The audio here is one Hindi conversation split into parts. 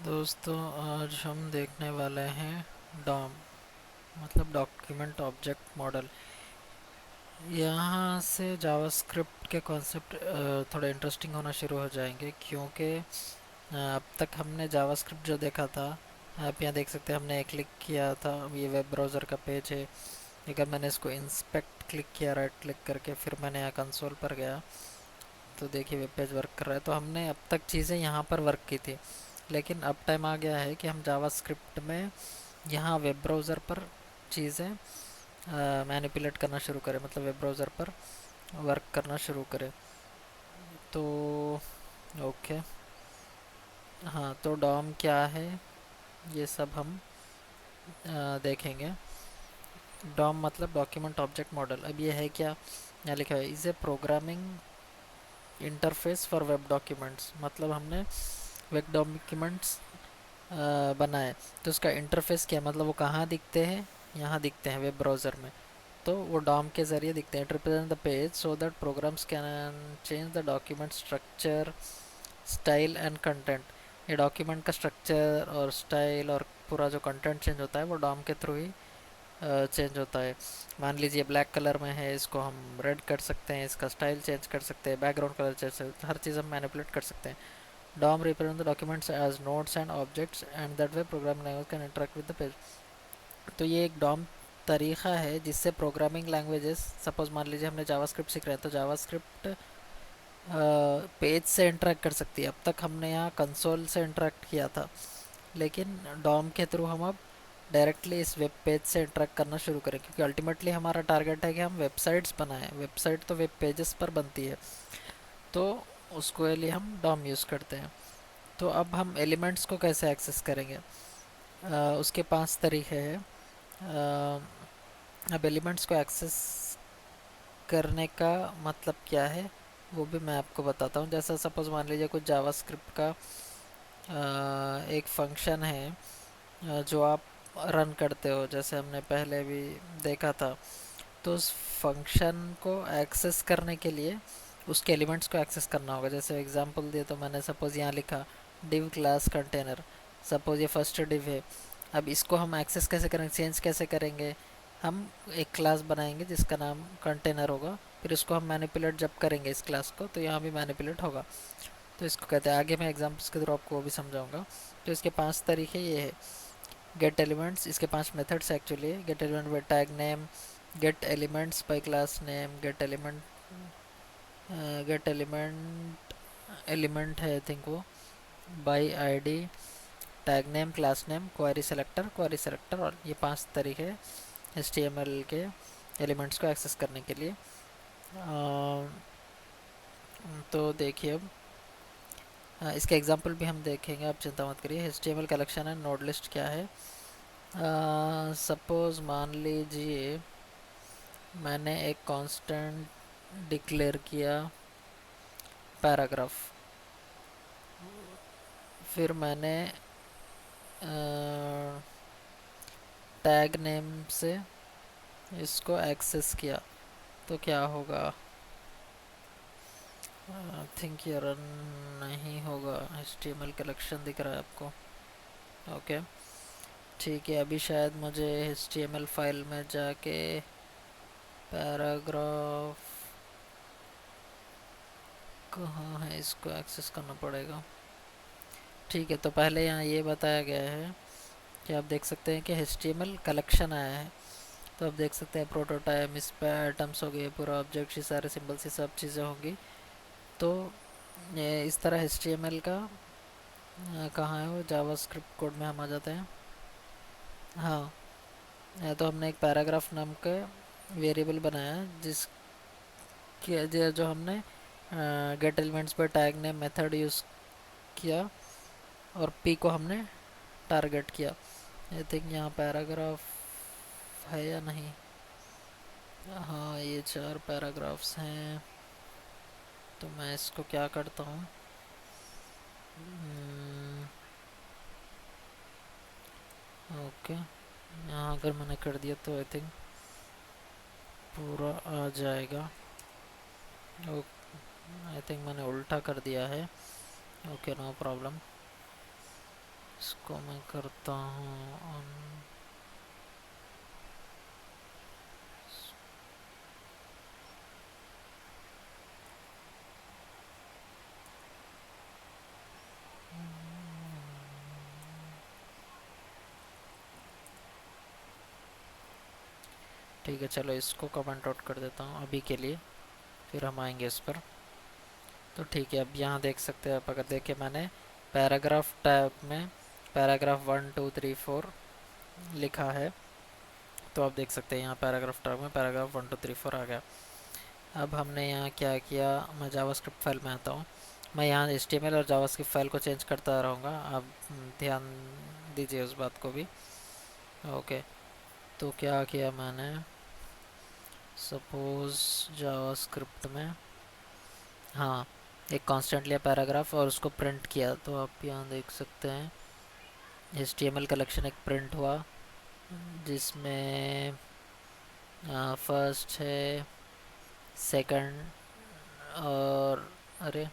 दोस्तों, आज हम देखने वाले हैं डॉम मतलब डॉक्यूमेंट ऑब्जेक्ट मॉडल। यहाँ से जावास्क्रिप्ट के कॉन्सेप्ट थोड़े इंटरेस्टिंग होना शुरू हो जाएंगे, क्योंकि अब तक हमने जावास्क्रिप्ट जो देखा था, आप यहाँ देख सकते हैं हमने क्लिक किया था, ये वेब ब्राउज़र का पेज है। अगर मैंने इसको इंस्पेक्ट क्लिक किया राइट क्लिक करके, फिर मैंने यहाँ कंसोल पर गया, तो देखिए वेब पेज वर्क कर रहा है। तो हमने अब तक चीज़ें यहाँ पर वर्क की थी, लेकिन अब टाइम आ गया है कि हम जावास्क्रिप्ट में यहाँ वेब ब्राउज़र पर चीज़ें मैनिपुलेट करना शुरू करें, मतलब वेब ब्राउज़र पर वर्क करना शुरू करें। तो ओके, हाँ, तो डॉम क्या है ये सब हम देखेंगे। डॉम मतलब डॉक्यूमेंट ऑब्जेक्ट मॉडल। अब ये है क्या, यहाँ लिखा है is a programming interface for web documents. मतलब हमने वेब डॉक्यूमेंट्स बनाए, तो उसका इंटरफेस क्या है, मतलब वो कहाँ दिखते हैं, यहाँ दिखते हैं वेब ब्राउज़र में। तो वो डॉम के ज़रिए दिखते हैं। Represent the page so that programs can change the document structure, style and content. ये डॉक्यूमेंट का स्ट्रक्चर और स्टाइल और पूरा जो कंटेंट चेंज होता है वो डॉम के थ्रू ही चेंज होता है। मान लीजिए ब्लैक कलर में है, इसको हम रेड कर सकते हैं, इसका स्टाइल चेंज कर सकते हैं, बैकग्राउंड कलर चेंज कर सकते हैं, हर चीज़ हम मैनिपुलेट कर सकते हैं। DOM represent the documents as nodes and objects and that way programming language can interact with the page। तो ये एक DOM तरीका है जिससे प्रोग्रामिंग लैंग्वेजेस, सपोज मान लीजिए हमने जावास्क्रिप्ट सीख रहे हैं, तो जावास्क्रिप्ट पेज से इंटरेक्ट कर सकती है। अब तक हमने यहाँ कंसोल से इंटरेक्ट किया था, लेकिन डॉम के थ्रू हम अब डायरेक्टली इस वेब पेज से इंटरेक्ट करना शुरू करें, क्योंकि अल्टीमेटली हमारा टारगेट है कि हम वेबसाइट्स बनाएं। वेबसाइट तो वेब पेजेस पर बनती है, तो उसके लिए हम डॉम यूज़ करते हैं। तो अब हम एलिमेंट्स को कैसे एक्सेस करेंगे, उसके 5 तरीके हैं। अब एलिमेंट्स को एक्सेस करने का मतलब क्या है वो भी मैं आपको बताता हूँ। जैसा सपोज मान लीजिए कुछ जावास्क्रिप्ट का एक फंक्शन है जो आप रन करते हो, जैसे हमने पहले भी देखा था। तो उस फंक्शन को एक्सेस करने के लिए उसके एलिमेंट्स को एक्सेस करना होगा। जैसे एग्जांपल दिए तो मैंने सपोज़ यहाँ लिखा div क्लास कंटेनर। सपोज़ ये फर्स्ट डिव है। अब इसको हम एक्सेस कैसे करेंगे, चेंज कैसे करेंगे, हम एक क्लास बनाएंगे जिसका नाम कंटेनर होगा, फिर इसको हम मैनिपुलेट जब करेंगे इस क्लास को, तो यहाँ भी मैनिपुलेट होगा। तो इसको कहते हैं, आगे मैं एग्जाम्पल्स के थ्रू आपको वो भी समझाऊंगा। तो इसके 5 तरीके ये है। गेट एलिमेंट्स, इसके 5 methods actually. Gate element by tag name, gate elements bye class name, gate element element है आई थिंक वो, bye ID, tag name, class name, query selector. और ये 5 तरीके HTML के एलिमेंट्स को एक्सेस करने के लिए। तो देखिए अब इसके एग्जांपल भी हम देखेंगे, आप चिंता मत करिए। HTML कलेक्शन है, नोड लिस्ट क्या है। सपोज मान लीजिए मैंने एक कांस्टेंट डिक्लेयर किया पैराग्राफ, फिर मैंने टैग नेम से इसको एक्सेस किया, तो क्या होगा। आई थिंक ये रन नहीं होगा। HTML कलेक्शन दिख रहा है आपको, ओके ठीक है। अभी शायद मुझे HTML फाइल में जाके पैराग्राफ कहाँ है, इसको एक्सेस करना पड़ेगा। ठीक है, तो पहले यहाँ ये बताया गया है कि आप देख सकते हैं कि HTML कलेक्शन आया है। तो आप देख सकते हैं प्रोटोटाइप, इस पर आइटम्स हो गए, पूरा ऑब्जेक्ट, ये सारे सिंबल्स, ये सब चीज़ें होंगी। तो ये इस तरह HTML का कहाँ है वो, जावास्क्रिप्ट कोड में हम आ जाते हैं। हाँ, तो हमने एक पैराग्राफ नाम का वेरिएबल बनाया जो हमने गेट एलिमेंट्स पर टैग ने मेथड यूज़ किया और पी को हमने टारगेट किया। आई थिंक यहाँ पैराग्राफ है या नहीं। हाँ, ये 4 पैराग्राफ्स हैं। तो मैं इसको क्या करता हूँ, ओके, यहाँ अगर मैंने कर दिया तो आई थिंक पूरा आ जाएगा। आई थिंक मैंने उल्टा कर दिया है, ओके नो प्रॉब्लम। इसको मैं करता हूँ ठीक है, चलो इसको कमेंट आउट कर देता हूँ अभी के लिए, फिर हम आएंगे इस पर। तो ठीक है, अब यहाँ देख सकते हैं आप, अगर देखें मैंने पैराग्राफ टैब में पैराग्राफ 1 2 3 4 लिखा है, तो आप देख सकते हैं यहाँ पैराग्राफ टैब में पैराग्राफ 1 2 3 4 आ गया। अब हमने यहाँ क्या किया, मैं जावास्क्रिप्ट फाइल में आता हूँ। मैं यहाँ HTML और जावास्क्रिप्ट फाइल को चेंज करता रहूँगा, आप ध्यान दीजिए उस बात को भी। ओके, तो क्या किया मैंने, सपोज जावास्क्रिप्ट में, हाँ, एक कांस्टेंट लिया पैराग्राफ और उसको प्रिंट किया। तो आप यहाँ देख सकते हैं HTML कलेक्शन एक प्रिंट हुआ, जिसमें फर्स्ट है, सेकंड, और अरे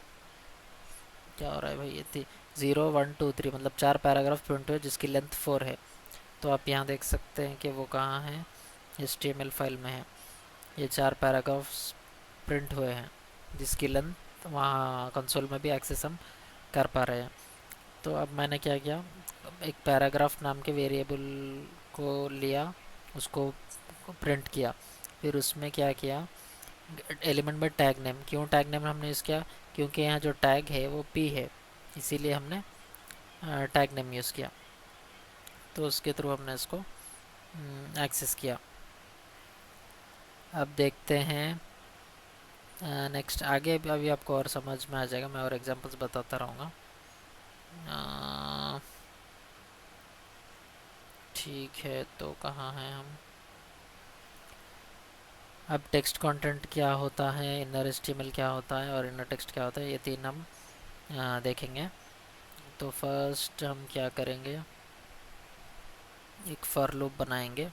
क्या हो रहा है भाई, ये थी 0 1 2 3, मतलब 4 पैराग्राफ प्रिंट हुए जिसकी लेंथ 4 है। तो आप यहाँ देख सकते हैं कि वो कहाँ है, HTML फाइल में है। ये 4 पैराग्राफ्स प्रिंट हुए हैं जिसकी लेंथ वहाँ कंसोल में भी एक्सेस हम कर पा रहे हैं। तो अब मैंने क्या किया, एक पैराग्राफ नाम के वेरिएबल को लिया, उसको प्रिंट किया, फिर उसमें क्या किया, एलिमेंट में टैग नेम, क्यों टैग नेम हमने यूज़ किया, क्योंकि यहाँ जो टैग है वो p है, इसीलिए हमने टैग नेम यूज़ किया। तो उसके थ्रू हमने इसको एक्सेस किया। अब देखते हैं नेक्स्ट आगे, अभी आपको और समझ में आ जाएगा, मैं और एग्जांपल्स बताता रहूँगा। ठीक है, तो कहाँ हैं हम, अब टेक्स्ट कंटेंट क्या होता है, इनर HTML क्या होता है और इनर टेक्स्ट क्या होता है, ये तीन हम देखेंगे। तो फर्स्ट हम क्या करेंगे, एक फॉर लूप बनाएंगे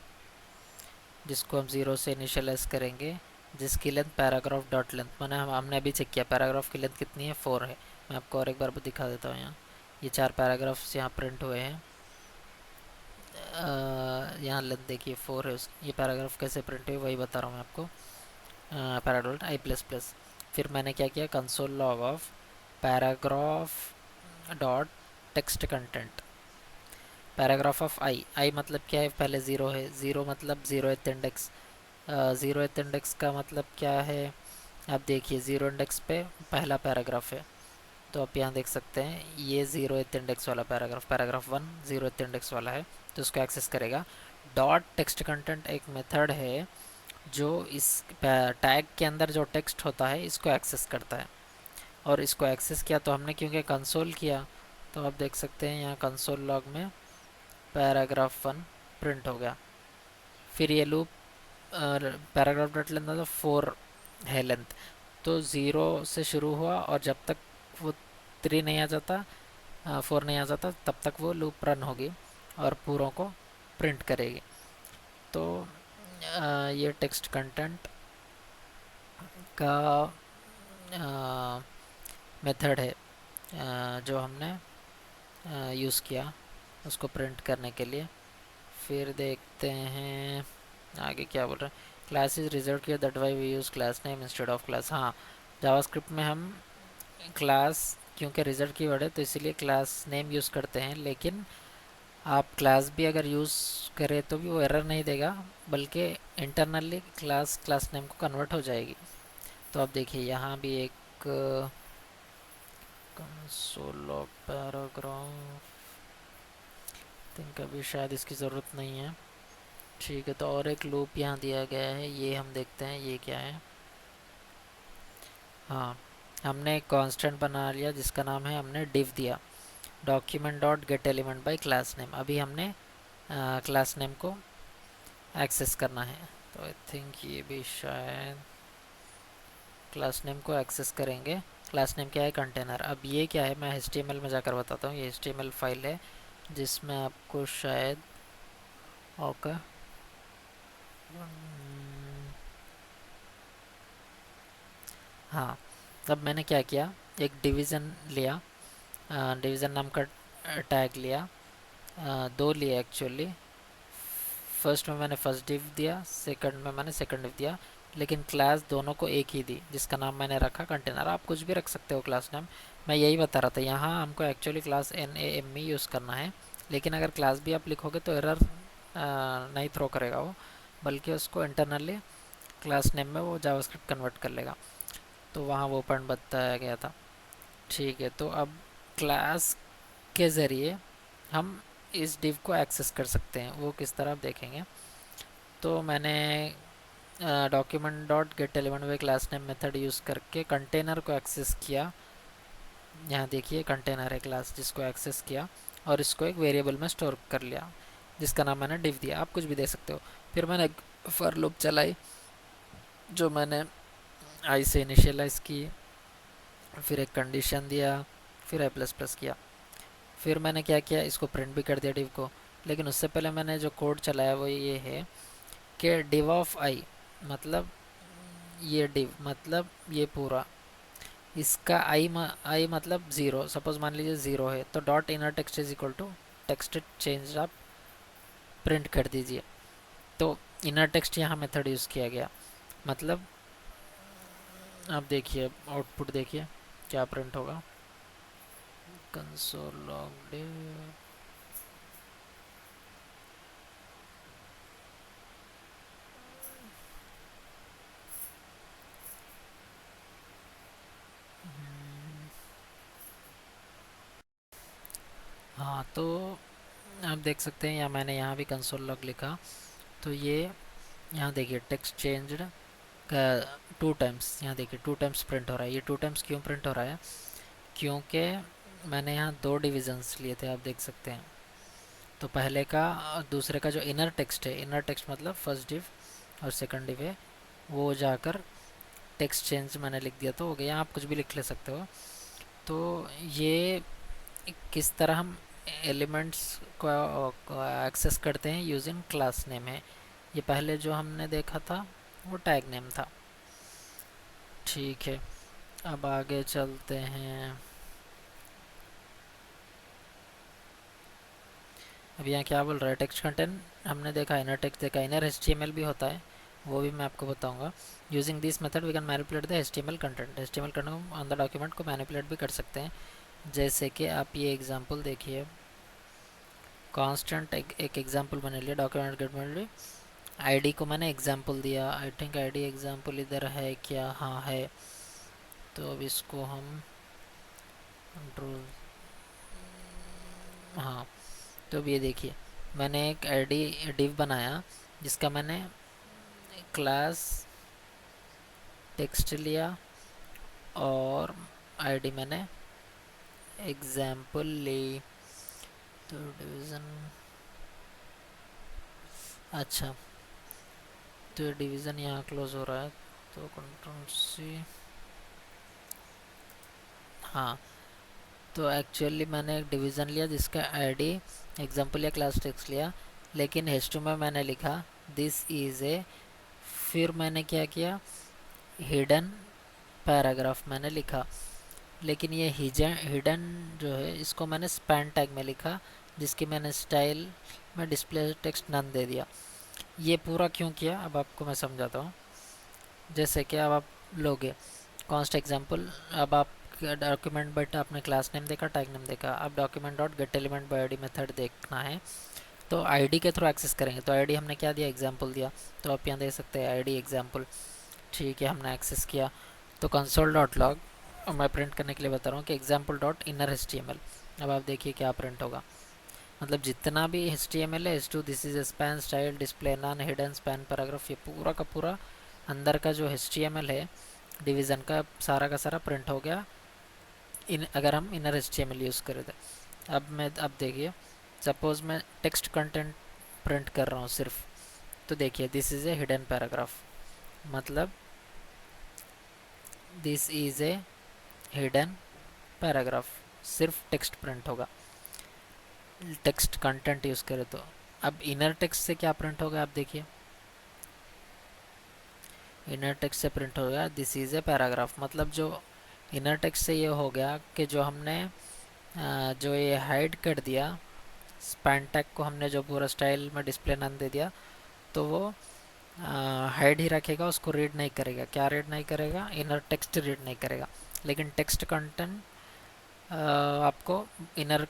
जिसको हम 0 से इनिशियलाइज करेंगे, जिसकी लेंथ पैराग्राफ डॉट लेंथ, मैंने हमने अभी चेक किया पैराग्राफ की लेंथ कितनी है, 4 है। मैं आपको और एक बार दिखा देता हूँ। यहाँ ये 4 पैराग्राफ्स यहाँ प्रिंट हुए हैं, यहाँ लेंथ देखिए 4 है। ये पैराग्राफ कैसे प्रिंट हुए वही बता रहा हूँ मैं आपको, पैराडॉट i++। फिर मैंने क्या किया, console log of paragraph dot text content, paragraph of I मतलब क्या है, पहले 0 है, 0 मतलब 0th इंडेक्स, 0th इंडेक्स का मतलब क्या है, आप देखिए 0 इंडेक्स पे पहला पैराग्राफ है। तो आप यहाँ देख सकते हैं ये 0th इंडेक्स वाला पैराग्राफ, पैराग्राफ 1 0th इंडेक्स वाला है, तो उसको एक्सेस करेगा। डॉट टेक्स्ट कंटेंट एक मेथड है जो इस टैग के अंदर जो टेक्स्ट होता है इसको एक्सेस करता है। और इसको एक्सेस किया तो हमने क्योंकि कंसोल किया, तो आप देख सकते हैं यहाँ कंसोल लॉग में पैराग्राफ 1 प्रिंट हो गया। फिर ये लूप पैराग्राफ डॉट लेंथ मतलब 4 है लेंथ, तो 0 से शुरू हुआ और जब तक वो 3 नहीं आ जाता, 4 नहीं आ जाता, तब तक वो लूप रन होगी और पूरों को प्रिंट करेगी। तो ये टेक्स्ट कंटेंट का मेथड है जो हमने यूज़ किया उसको प्रिंट करने के लिए। फिर देखते हैं आगे क्या बोल रहे हैं, क्लास इज रिजर्व किया, that why we use class name instead of class. हाँ, जावास्क्रिप्ट में हम क्लास क्योंकि रिजर्व की वर्ड है तो इसीलिए क्लास नेम यूज़ करते हैं, लेकिन आप क्लास भी अगर यूज़ करें तो भी वो एरर नहीं देगा, बल्कि इंटरनली क्लास नेम को कन्वर्ट हो जाएगी। तो आप देखिए यहाँ भी एक कंसोल ऑफ पैराग्राफ, थिंक अभी शायद इसकी ज़रूरत नहीं है। ठीक है, तो और एक लूप यहाँ दिया गया है, ये हम देखते हैं ये क्या है। हाँ, हमने एक कांस्टेंट बना लिया जिसका नाम है, हमने div दिया, document dot gate element by class name. अभी हमने क्लास नेम को एक्सेस करना है, तो आई थिंक ये भी शायद क्लास नेम को एक्सेस करेंगे। क्लास नेम क्या है, कंटेनर। अब ये क्या है मैं HTML में जाकर बताता हूँ, ये HTML फाइल है जिसमें आपको शायद ओके हाँ, तब मैंने क्या किया, एक डिवीज़न लिया, डिवीज़न नाम का टैग लिया, दो लिए एक्चुअली। फर्स्ट में मैंने फर्स्ट डिव दिया, सेकंड में मैंने सेकंड डिव दिया, लेकिन क्लास दोनों को एक ही दी जिसका नाम मैंने रखा कंटेनर। आप कुछ भी रख सकते हो क्लास नाम, मैं यही बता रहा था। यहाँ हमको एक्चुअली क्लास NAME यूज़ करना है, लेकिन अगर क्लास भी आप लिखोगे तो एरर नहीं थ्रो करेगा वो, बल्कि उसको इंटरनली क्लास नेम में वो जावास्क्रिप्ट कन्वर्ट कर लेगा। तो वहाँ वो पॉइंट बताया गया था। ठीक है, तो अब क्लास के ज़रिए हम इस डिव को एक्सेस कर सकते हैं। वो किस तरह आप देखेंगे। तो मैंने डॉक्यूमेंट डॉट गेट एलिमेंट वे क्लास नेम मेथड यूज़ करके कंटेनर को एक्सेस किया। यहाँ देखिए कंटेनर है क्लास जिसको एक्सेस किया, और इसको एक वेरिएबल में स्टोर कर लिया जिसका नाम मैंने डिव दिया। आप कुछ भी दे सकते हो। फिर मैंने फॉर लूप चलाई जो मैंने आई से इनिशियलाइज की, फिर एक कंडीशन दिया, फिर आई प्लस प्लस किया। फिर मैंने क्या किया, इसको प्रिंट भी कर दिया डिव को। लेकिन उससे पहले मैंने जो कोड चलाया वो ये है कि डिव ऑफ आई मतलब ये डिव मतलब ये पूरा, इसका आई मतलब ज़ीरो। सपोज मान लीजिए ज़ीरो है तो dot inner text is equal to text change आप प्रिंट कर दीजिए। तो इनर टेक्स्ट यहाँ मेथड यूज़ किया गया। मतलब आप देखिए आउटपुट देखिए क्या प्रिंट होगा, कंसोल लॉग डिव। हाँ, तो आप देख सकते हैं या मैंने यहाँ भी कंसोल लॉग लिखा, तो ये यहाँ देखिए टेक्स्ट चेंज्ड 2 टाइम्स। यहाँ देखिए 2 टाइम्स प्रिंट हो रहा है। ये 2 टाइम्स क्यों प्रिंट हो रहा है, क्योंकि मैंने यहाँ 2 डिविजन्स लिए थे, आप देख सकते हैं। तो पहले का और दूसरे का जो इनर टेक्स्ट है, इनर टेक्स्ट मतलब फर्स्ट डिव और सेकंड डिव है, वो जाकर टेक्स्ट चेंज मैंने लिख दिया तो हो गया। आप कुछ भी लिख ले सकते हो। तो ये किस तरह हम एलिमेंट्स को एक्सेस करते हैं यूजिंग क्लास नेम है। ये पहले जो हमने देखा था वो टैग नेम था। ठीक है, अब आगे चलते हैं। अब यहाँ क्या बोल रहा है, टेक्स्ट कंटेंट हमने देखा, इनर टेक्स्ट देखा, इनर HTML भी होता है, वो भी मैं आपको बताऊंगा। Using this method we can manipulate the HTML content. HTML content on the document को मैनिपुलेट भी कर सकते हैं। जैसे कि आप ये एग्जांपल देखिए, कांस्टेंट एक एग्जांपल बना लिया, डॉक्यूमेंट गेट में आईडी को मैंने एग्जांपल दिया। आई थिंक आईडी एग्जांपल इधर है क्या, हाँ है। तो अब इसको हम कंट्रोल, हाँ, तो अब ये देखिए मैंने एक आईडी डिव बनाया जिसका मैंने क्लास टेक्स्ट लिया और आईडी मैंने एग्जाम्पल ली। तो डिवीज़न, अच्छा, तो डिवीज़न यहाँ क्लोज हो रहा है, तो कंट्रोल सी। हाँ, तो एक्चुअली मैंने एक डिवीज़न लिया जिसका आईडी एग्जाम्पल या क्लास टेक्स्ट लिया, लेकिन H2 में मैंने लिखा दिस इज़ ए, फिर मैंने क्या किया, हिडन पैराग्राफ मैंने लिखा। लेकिन ये हिडन जो है इसको मैंने स्पैन टैग में लिखा, जिसकी मैंने स्टाइल में डिस्प्ले टेक्स्ट नन दे दिया। ये पूरा क्यों किया अब आपको मैं समझाता हूँ। जैसे कि अब आप लोगे कॉन्स्ट एग्जाम्पल, अब आप डॉक्यूमेंट बट आपने क्लास नेम देखा, टैग नेम देखा, अब document dot gate element by ID method देखना है तो आईडी के थ्रू एक्सेस करेंगे। तो आईडी हमने क्या दिया, एग्जाम्पल दिया, तो आप यहाँ देख सकते हैं आईडी एग्जाम्पल। ठीक है, हमने एक्सेस किया। तो कंसोल डॉट लॉग मैं प्रिंट करने के लिए बता रहा हूँ कि एग्जाम्पल डॉट इनर HTML। अब आप देखिए क्या प्रिंट होगा, मतलब जितना भी HTML है H2 this is span style display non hidden span paragraph, ये पूरा का पूरा अंदर का जो HTML है डिवीज़न का सारा प्रिंट हो गया अगर हम इनर HTML यूज़ करें तो। अब देखिए सपोज़ मैं टेक्स्ट कंटेंट प्रिंट कर रहा हूँ सिर्फ, तो देखिए this is a hidden paragraph, मतलब this is a hidden paragraph, सिर्फ टेक्स्ट प्रिंट होगा टेक्स्ट कंटेंट यूज़ करें तो। अब इनर टेक्स्ट से क्या प्रिंट होगा, आप देखिए इनर टेक्स्ट से प्रिंट होगा दिस इज़ ए पैराग्राफ। मतलब जो इनर टेक्स्ट से ये हो गया कि जो हमने जो ये हाइड कर दिया स्पैन टैग को हमने जो पूरा स्टाइल में डिस्प्ले नन दे दिया, तो वो हाइड ही रखेगा, उसको रीड नहीं करेगा। क्या रीड नहीं करेगा? इनर टेक्स्ट रीड नहीं करेगा, लेकिन टेक्स्ट कंटेंट आपको इनर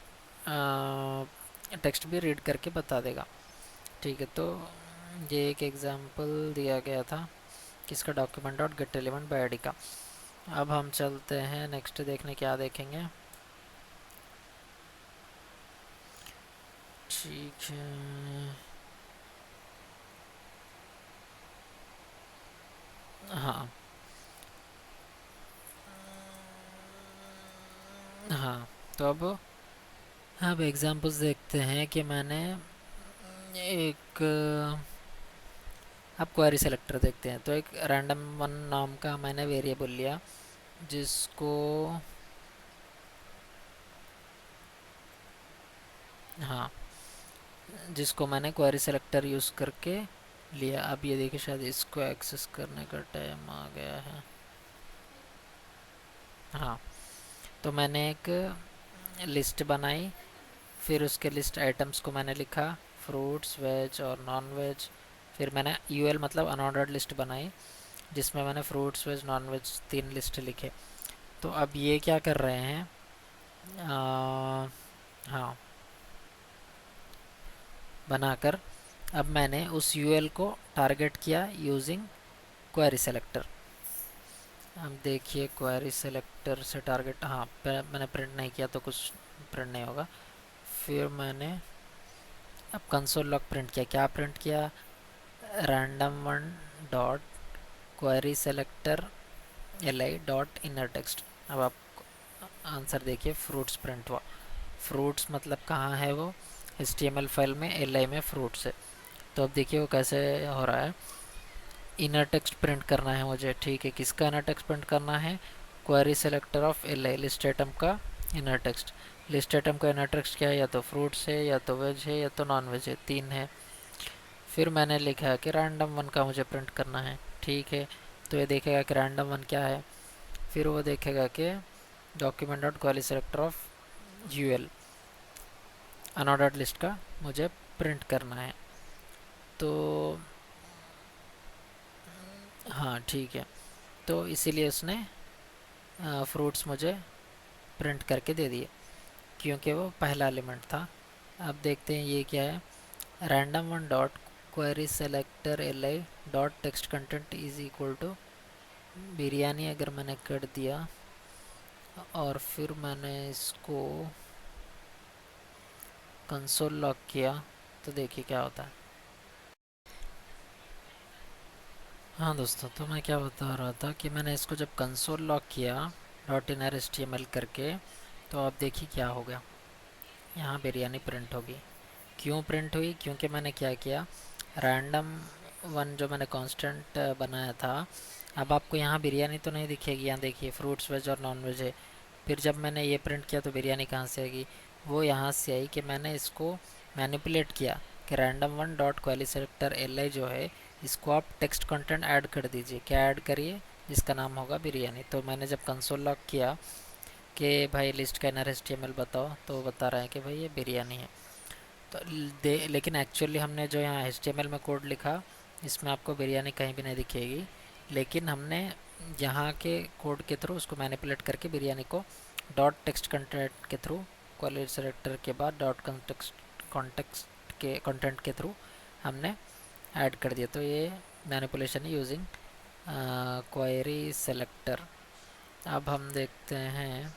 टेक्स्ट भी रीड करके बता देगा। ठीक है, तो ये एक एग्जांपल दिया गया था किसका, document dot gate element by ID का। अब हम चलते हैं नेक्स्ट देखने, क्या देखेंगे। ठीक है, हाँ हाँ, तो अब एग्जांपल्स देखते हैं कि मैंने एक अब क्वेरी सेलेक्टर देखते हैं। तो एक रैंडम वन नाम का मैंने वेरिएबल लिया, जिसको हाँ जिसको मैंने क्वेरी सेलेक्टर यूज़ करके लिया। अब ये देखिए, शायद इसको एक्सेस करने का टाइम आ गया है। हाँ, तो मैंने एक लिस्ट बनाई, फिर उसके लिस्ट आइटम्स को मैंने लिखा, फ्रूट्स, वेज और नॉन वेज। फिर मैंने यूएल मतलब अनऑर्डर्ड लिस्ट बनाई, जिसमें मैंने fruits, veg, non veg 3 list लिखे। तो अब ये क्या कर रहे हैं, हाँ, बनाकर अब मैंने उस यूएल को टारगेट किया यूजिंग क्वेरी सेलेक्टर। अब देखिए, क्वेरी सेलेक्टर से टारगेट, हाँ मैंने प्रिंट नहीं किया तो कुछ प्रिंट नहीं होगा। फिर मैंने अब कंसोल लॉग प्रिंट किया। क्या प्रिंट किया? Random one dot query selector L I dot inner text. अब आप आंसर देखिए, फ्रूट्स प्रिंट हुआ। फ्रूट्स मतलब कहाँ है वो, HTML फाइल में एल आई में फ्रूट्स है। तो अब देखिए वो कैसे हो रहा है। इनर टेक्स्ट प्रिंट करना है मुझे, ठीक है, किसका इनर टेक्स्ट प्रिंट करना है? Query selector of L I, list item का इनर टेक्स्ट। लिस्ट आइटम का इनर टेक्स्ट क्या है? या तो फ्रूट्स है, या तो वेज है, या तो नॉन वेज है, 3 है। फिर मैंने लिखा कि रैंडम वन का मुझे प्रिंट करना है, ठीक है। तो ये देखेगा कि रैंडम वन क्या है, फिर वो देखेगा कि document dot query selector of UL unordered list का मुझे प्रिंट करना है। तो हाँ ठीक है, तो इसीलिए उसने फ्रूट्स मुझे प्रिंट करके दे दिए, क्योंकि वो पहला एलिमेंट था। अब देखते हैं ये क्या है। Random one dot query selector L I dot text content is equal to biryani, अगर मैंने कर दिया और फिर मैंने इसको कंसोल लॉक किया, तो देखिए क्या होता है। हाँ दोस्तों, तो मैं क्या बता रहा था कि मैंने इसको जब कंसोल लॉक किया डॉट इनर HTML करके, तो अब देखिए क्या हो गया, यहाँ बिरयानी प्रिंट होगी। क्यों प्रिंट हुई? क्योंकि मैंने क्या किया, रैंडम वन जो मैंने कांस्टेंट बनाया था, अब आपको यहाँ बिरयानी तो नहीं दिखेगी। यहाँ देखिए फ्रूट्स, वेज और नॉन वेज है। फिर जब मैंने ये प्रिंट किया तो बिरयानी कहाँ से आएगी? वो यहाँ से आई कि मैंने इसको मैनिपुलेट किया कि random one dot query selector L आई जो है, इसको आप टेक्स्ट कंटेंट ऐड कर दीजिए। क्या ऐड करिए? जिसका नाम होगा बिरयानी। तो मैंने जब कंसोल लॉक किया कि भाई लिस्ट का इनर HTML बताओ, तो बता रहा है कि भाई ये बिरयानी है। तो लेकिन एक्चुअली हमने जो यहाँ HTML में कोड लिखा, इसमें आपको बिरयानी कहीं भी नहीं दिखेगी, लेकिन हमने यहाँ के कोड के थ्रू उसको मैनिपुलेट करके biryani co dot text content के थ्रू, क्वेरी सेलेक्टर के बाद डॉट कंटेंट के थ्रू हमने ऐड कर दिया। तो ये मैनिपुलेशन यूजिंग क्वेरी सेलेक्टर। अब हम देखते हैं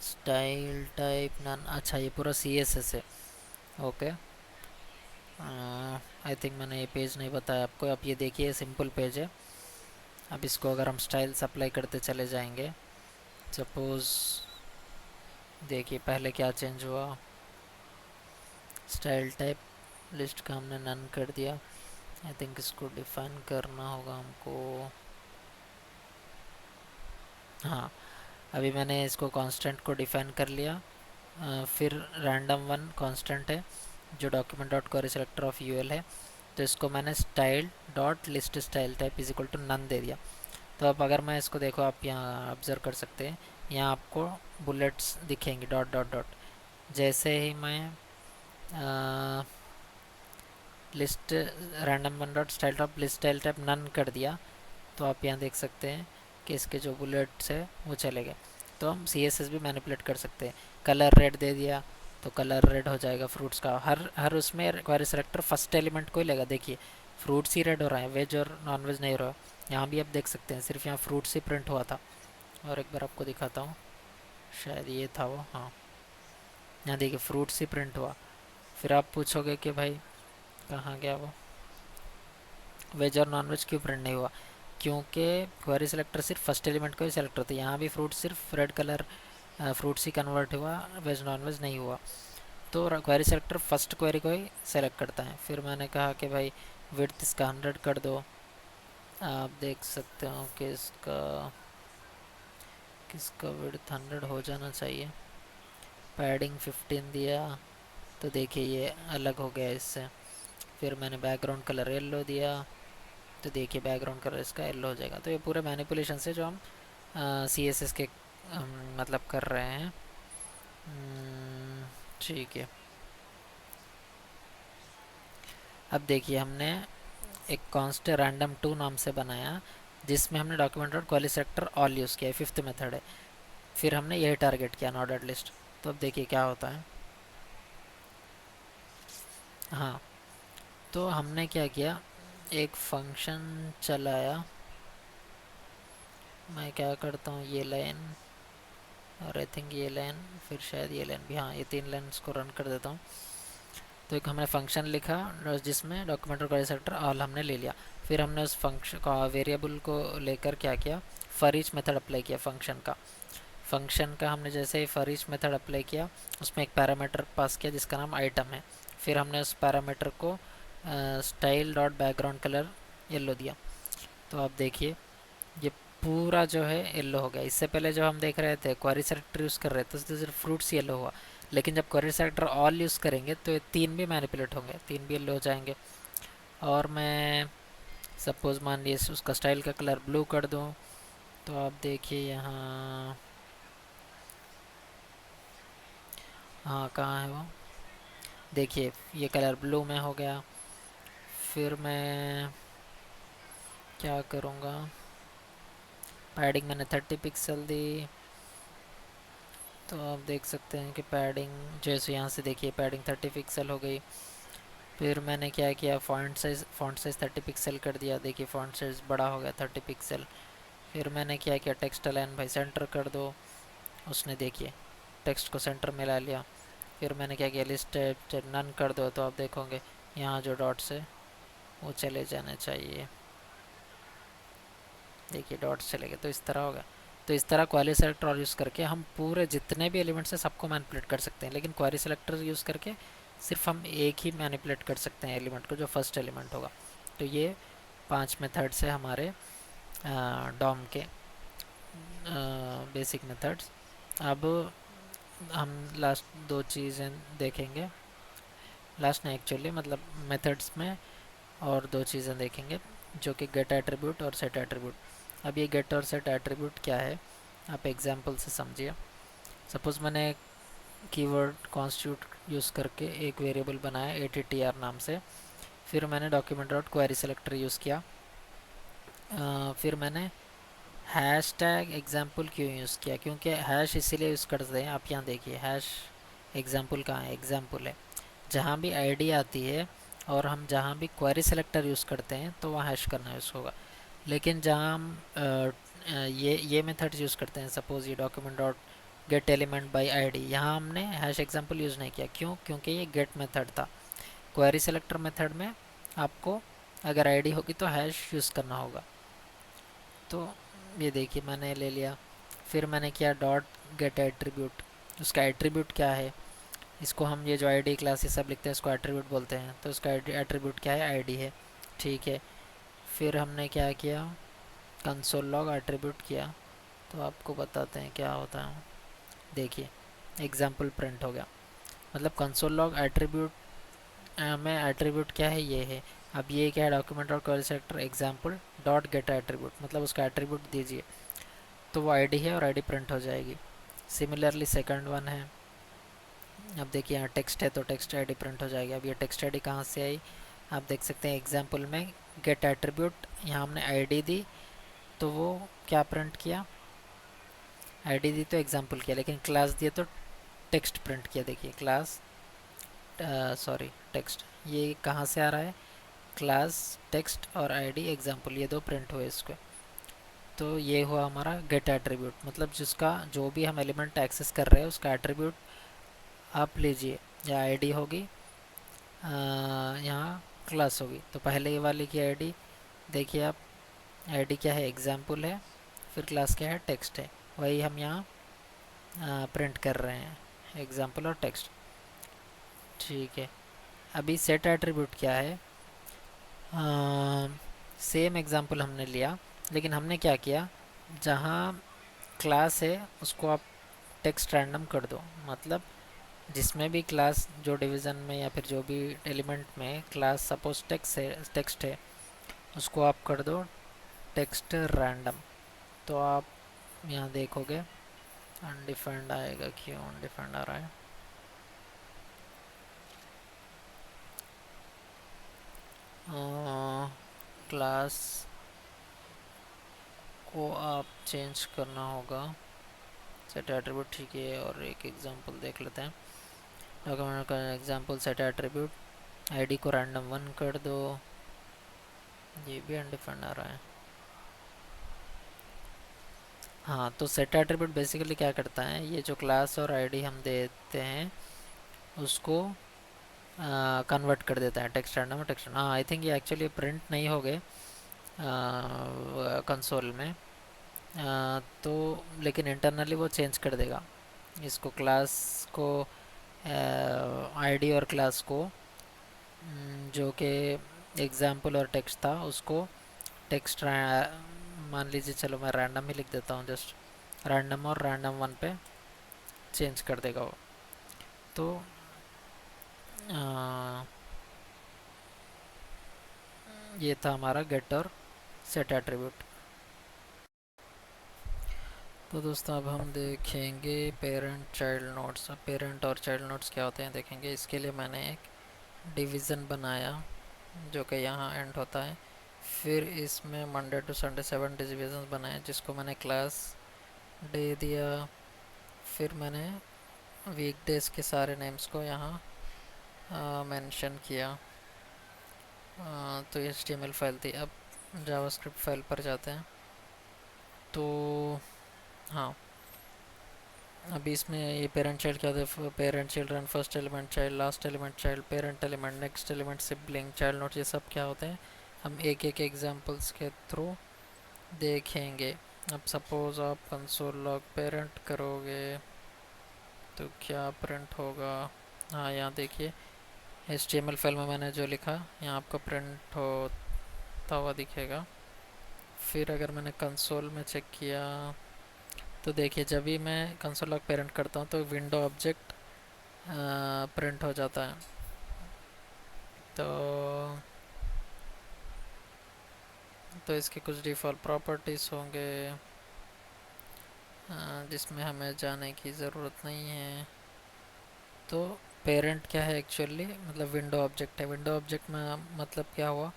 स्टाइल टाइप नन। अच्छा, ये पूरा CSS है, ओके। आई थिंक मैंने ये पेज नहीं बताया आपको। अब ये देखिए सिंपल पेज है। अब इसको अगर हम स्टाइल्स अप्लाई करते चले जाएंगे, सपोज़ देखिए पहले क्या चेंज हुआ, स्टाइल टाइप लिस्ट का हमने नन कर दिया। आई थिंक इसको डिफाइन करना होगा हमको। हाँ, अभी मैंने इसको कांस्टेंट को डिफाइन कर लिया। फिर रैंडम वन कांस्टेंट है जो document dot query selector of UL है, तो इसको मैंने style dot list style type is equal to none दे दिया। तो अब अगर मैं इसको देखो, आप यहाँ ऑब्जर्व कर सकते हैं, यहाँ आपको बुलेट्स दिखेंगे, डॉट डॉट डॉट। जैसे ही मैं list random one dot style top list style type none कर दिया, तो आप यहाँ देख सकते हैं कि इसके जो बुलेट्स है वो चले गए। तो हम सी एस एस भी मैनिपुलेट कर सकते हैं। कलर रेड दे दिया तो कलर रेड हो जाएगा फ्रूट्स का। हर हर उसमें क्वेरी सेलेक्टर फर्स्ट एलिमेंट को ही लेगा। देखिए फ्रूट्स ही रेड हो रहा है, वेज और नॉन वेज नहीं हो रहा। यहाँ भी आप देख सकते हैं सिर्फ यहाँ फ्रूट्स ही प्रिंट हुआ था। और एक बार आपको दिखाता हूँ, शायद ये था वो, हाँ यहाँ देखिए फ्रूट्स ही प्रिंट हुआ। फिर आप पूछोगे कि भाई कहाँ गया वो, वेज और नॉन वेज क्यों प्रिंट नहीं हुआ? क्योंकि क्वेरी सेलेक्टर सिर्फ फर्स्ट एलिमेंट को ही सेलेक्ट होता है। यहाँ भी फ्रूट सिर्फ रेड कलर फ्रूट्स ही कन्वर्ट हुआ, वेज नॉन वेज नहीं हुआ। तो क्वेरी सेलेक्टर फर्स्ट क्वेरी को ही सेलेक्ट करता है। फिर मैंने कहा कि भाई विड्थ इसका 100 कर दो। आप देख सकते हो कि इसका किसका विड्थ 100 हो जाना चाहिए। पैडिंग 15 दिया तो देखिए ये अलग हो गया इससे। फिर मैंने बैकग्राउंड कलर येलो दिया तो देखिए बैकग्राउंड कलर इसका येलो हो जाएगा। तो ये पूरे मैनिपुलेशन से जो हम सी एस एस के मतलब कर रहे हैं। ठीक है, अब देखिए हमने एक कॉन्स्ट रैंडम टू नाम से बनाया जिसमें हमने document dot query selector all use किया है, फिफ्थ मेथड है। फिर हमने यही टारगेट किया नॉर्डर्ड लिस्ट। तो अब देखिए क्या होता है। हाँ, तो हमने क्या किया, एक फंक्शन चलाया। मैं क्या करता हूँ, ये लाइन और आई थिंक ये लाइन, फिर शायद ये लाइन भी, हाँ ये 3 लाइन्स को रन कर देता हूँ। तो एक हमने फंक्शन लिखा जिसमें डॉक्यूमेंट और सेक्टर ऑल हमने ले लिया। फिर हमने उस फंक्शन का वेरिएबल को लेकर क्या किया, फॉर ईच मेथड अप्लाई किया फंक्शन का। फंक्शन का हमने जैसे ही फॉर ईच मेथड अप्लाई किया उसमें एक पैरामीटर पास किया जिसका नाम आइटम है। फिर हमने उस पैरामीटर को style dot background colour yellow दिया। तो आप देखिए ये पूरा जो है येलो हो गया। इससे पहले जो हम देख रहे थे क्वेरी सेलेक्टर यूज़ कर रहे थे तो सिर्फ फ्रूट्स येलो हुआ, लेकिन जब क्वेरी सेलेक्टर ऑल यूज़ करेंगे तो ये 3 भी मैनिपुलेट होंगे, 3 भी येलो हो जाएंगे। और मैं सपोज़ मान लीजिए उसका स्टाइल का कलर ब्लू कर दूँ, तो आप देखिए यहाँ, हाँ कहाँ है वो, देखिए ये कलर ब्लू में हो गया। फिर मैं क्या करूँगा, पैडिंग मैंने 30 पिक्सल दी। तो आप देख सकते हैं कि पैडिंग जैसे यहाँ से देखिए पैडिंग 30 पिक्सल हो गई। फिर मैंने क्या किया, फ़ॉन्ट साइज़ 30 पिक्सल कर दिया। देखिए फ़ॉन्ट साइज़ बड़ा हो गया 30 पिक्सल। फिर मैंने क्या किया, टेक्स्ट अलाइन भाई सेंटर कर दो। उसने देखिए टेक्स्ट को सेंटर में ला लिया। फिर मैंने क्या किया, लिस्ट नन कर दो, तो आप देखोगे यहाँ जो डॉट्स है वो चले जाने चाहिए। देखिए डॉट्स चले गए, तो इस तरह होगा। तो इस तरह क्वेरी सेलेक्टर यूज़ करके हम पूरे जितने भी एलिमेंट्स हैं सबको मैनिपुलेट कर सकते हैं। लेकिन क्वेरी सेलेक्टर यूज़ करके सिर्फ हम एक ही मैनिपुलेट कर सकते हैं एलिमेंट को, जो फर्स्ट एलिमेंट होगा। तो ये 5 मेथड्स है हमारे डॉम के बेसिक मेथड्स। अब हम लास्ट 2 चीज़ें देखेंगे, लास्ट नहीं एक्चुअली मतलब मेथड्स में और 2 चीज़ें देखेंगे जो कि गेट एट्रीब्यूट और सेट एट्रीब्यूट। अब ये गेट और सेट एट्रीब्यूट क्या है आप एग्जांपल से समझिए। सपोज़ मैंने कीवर्ड कॉन्स्टिट्यूट यूज़ करके एक वेरिएबल बनाया attr नाम से। फिर मैंने document dot query selector use किया। फिर मैंने हैश टैग एग्जाम्पल क्यों यूज़ किया, क्योंकि हैश इसीलिए यूज़ करते हैं। आप यहाँ देखिए हैश एग्जाम्पल कहाँ है, एग्जाम्पल है। जहाँ भी आईडी आती है और हम जहाँ भी क्वेरी सेलेक्टर यूज़ करते हैं तो वहाँ हैश करना यूज़ होगा। लेकिन जहाँ हम ये मेथड्स यूज़ करते हैं, सपोज़ ये document dot gate element by ID, यहाँ हमने हैश एग्जाम्पल यूज़ नहीं किया। क्यों? क्योंकि ये गेट मेथड था। क्वेरी सेलेक्टर मेथड में आपको अगर आईडी होगी तो हैश यूज़ करना होगा। तो ये देखिए मैंने ले लिया। फिर मैंने किया डॉट गेट एट्रीब्यूट। उसका एट्रीब्यूट क्या है, इसको हम ये जो आईडी क्लास ये सब लिखते हैं इसको एट्रीब्यूट बोलते हैं। तो उसका एट्रीब्यूट क्या है, आईडी है, ठीक है। फिर हमने क्या किया, कंसोल लॉग एट्रीब्यूट किया। तो आपको बताते हैं क्या होता है। देखिए एग्जाम्पल प्रिंट हो गया। मतलब कंसोल लॉग एट्रीब्यूट में एट्रीब्यूट क्या है, ये है। अब ये क्या है, डॉक्यूमेंट और query selector example dot gate attribute, मतलब उसका एट्रीब्यूट दीजिए तो वो आईडी है और आईडी प्रिंट हो जाएगी। सिमिलरली सेकंड वन है, अब देखिए यहाँ टेक्स्ट है तो टेक्स्ट आईडी प्रिंट हो जाएगी। अब ये टेक्स्ट आईडी कहाँ से आई, आप देख सकते हैं एग्जाम्पल में गेट एट्रीब्यूट, यहाँ हमने आईडी दी तो वो क्या प्रिंट किया, आईडी दी तो एग्जाम्पल किया, लेकिन क्लास दिया तो टेक्स्ट प्रिंट किया। देखिए क्लास, सॉरी टेक्स्ट, ये कहाँ से आ रहा है, क्लास टेक्स्ट और आईडी एग्जाम्पल, ये दो प्रिंट हुए इसको। तो ये हुआ हमारा गेट एट्रीब्यूट, मतलब जिसका जो भी हम एलिमेंट एक्सेस कर रहे हैं उसका एट्रीब्यूट आप लीजिए, या आईडी होगी यहाँ क्लास होगी। तो पहले ये वाली की आईडी देखिए आप, आईडी क्या है, एग्जाम्पल है, फिर क्लास क्या है, टेक्स्ट है, वही हम यहाँ प्रिंट कर रहे हैं, एग्जाम्पल और टेक्स्ट। ठीक है, अभी सेट एट्रीब्यूट क्या है, सेम एग्जाम्पल हमने लिया, लेकिन हमने क्या किया, जहाँ क्लास है उसको आप टेक्स्ट रैंडम कर दो, मतलब जिसमें भी क्लास, जो डिवीज़न में या फिर जो भी एलिमेंट में क्लास सपोज टेक्स्ट है उसको आप कर दो टेक्स्ट रैंडम। तो आप यहाँ देखोगे अनडिफाइंड आएगा, क्यों अनडिफाइंड आ रहा है, क्लास को आप चेंज करना होगा, सेट एट्रीब्यूट, ठीक है। और एक एग्जांपल देख लेते हैं, डॉक्यूमेंट का एग्जांपल, सेट एट्रीब्यूट आईडी को रैंडम 1 कर दो, ये भी अनडिफाइंड आ रहा है। हाँ, तो सेट एट्रीब्यूट बेसिकली क्या करता है, ये जो क्लास और आईडी हम देते हैं उसको कन्वर्ट कर देता है टेक्स्ट रैंडम और टेक्स्ट। हाँ, आई थिंक ये एक्चुअली प्रिंट नहीं हो गए कंसोल में, तो लेकिन इंटरनली वो चेंज कर देगा इसको, क्लास को, आईडी और क्लास को, जो कि एग्जाम्पल और टेक्स्ट था उसको टेक्स्ट मान लीजिए, चलो मैं रैंडम ही लिख देता हूँ, जस्ट रैंडम और रैंडम 1 पे चेंज कर देगा वो। तो ये था हमारा गेट और सेट एट्रीब्यूट। तो दोस्तों अब हम देखेंगे पेरेंट चाइल्ड नोट्स। अब पेरेंट और चाइल्ड नोट्स क्या होते हैं देखेंगे। इसके लिए मैंने एक डिवीज़न बनाया जो कि यहाँ एंड होता है, फिर इसमें मंडे टू संडे 7 डिविज़न बनाए जिसको मैंने क्लास डे दिया, फिर मैंने वीकडेज़ के सारे नेम्स को यहाँ मेंशन किया। तो ये HTML फाइल थी। अब जावास्क्रिप्ट फाइल पर जाते हैं। तो हाँ, अभी इसमें ये पेरेंट चाइल्ड क्या होता है, parent children, first element child, last element child, parent element, next element sibling, child note, ये सब क्या होते हैं हम एक एक एग्जांपल्स के थ्रू देखेंगे। अब सपोज आप कंसोल लॉग पेरेंट करोगे तो क्या प्रिंट होगा, हाँ यहाँ देखिए HTML फाइल में मैंने जो लिखा यहाँ आपको प्रिंट होता हुआ दिखेगा। फिर अगर मैंने कंसोल में चेक किया तो देखिए जब भी मैं कंसोल लॉग पेरेंट करता हूँ तो विंडो ऑब्जेक्ट प्रिंट हो जाता है। तो इसके कुछ डिफ़ॉल्ट प्रॉपर्टीज़ होंगे जिसमें हमें जाने की ज़रूरत नहीं है। तो पेरेंट क्या है एक्चुअली, मतलब विंडो ऑब्जेक्ट है। विंडो ऑब्जेक्ट में मतलब क्या हुआ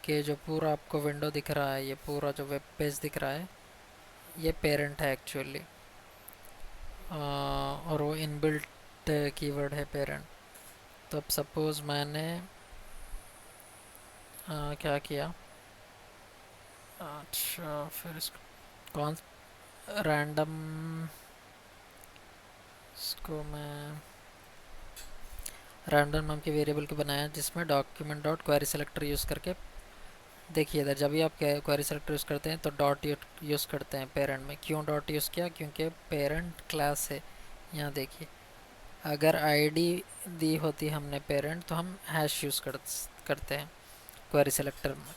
कि जो पूरा आपको विंडो दिख रहा है, ये पूरा जो वेब पेज दिख रहा है ये पेरेंट है एक्चुअली, और वो इनबिल्ट कीवर्ड है पेरेंट। तो अब सपोज़ मैंने क्या किया, अच्छा फिर इसको कौन रैंडम, इसको मैं रैंडम नाम के वेरिएबल को बनाया जिसमें document dot query selector use करके, देखिए इधर जब भी आप क्वेरी सेलेक्टर यूज़ करते हैं तो डॉट यूज़ करते हैं पेरेंट में। क्यों डॉट यूज़ किया, क्योंकि पेरेंट क्लास है। यहाँ देखिए अगर आईडी दी होती हमने पेरेंट तो हम हैश यूज़ करते हैं क्वेरी सेलेक्टर में।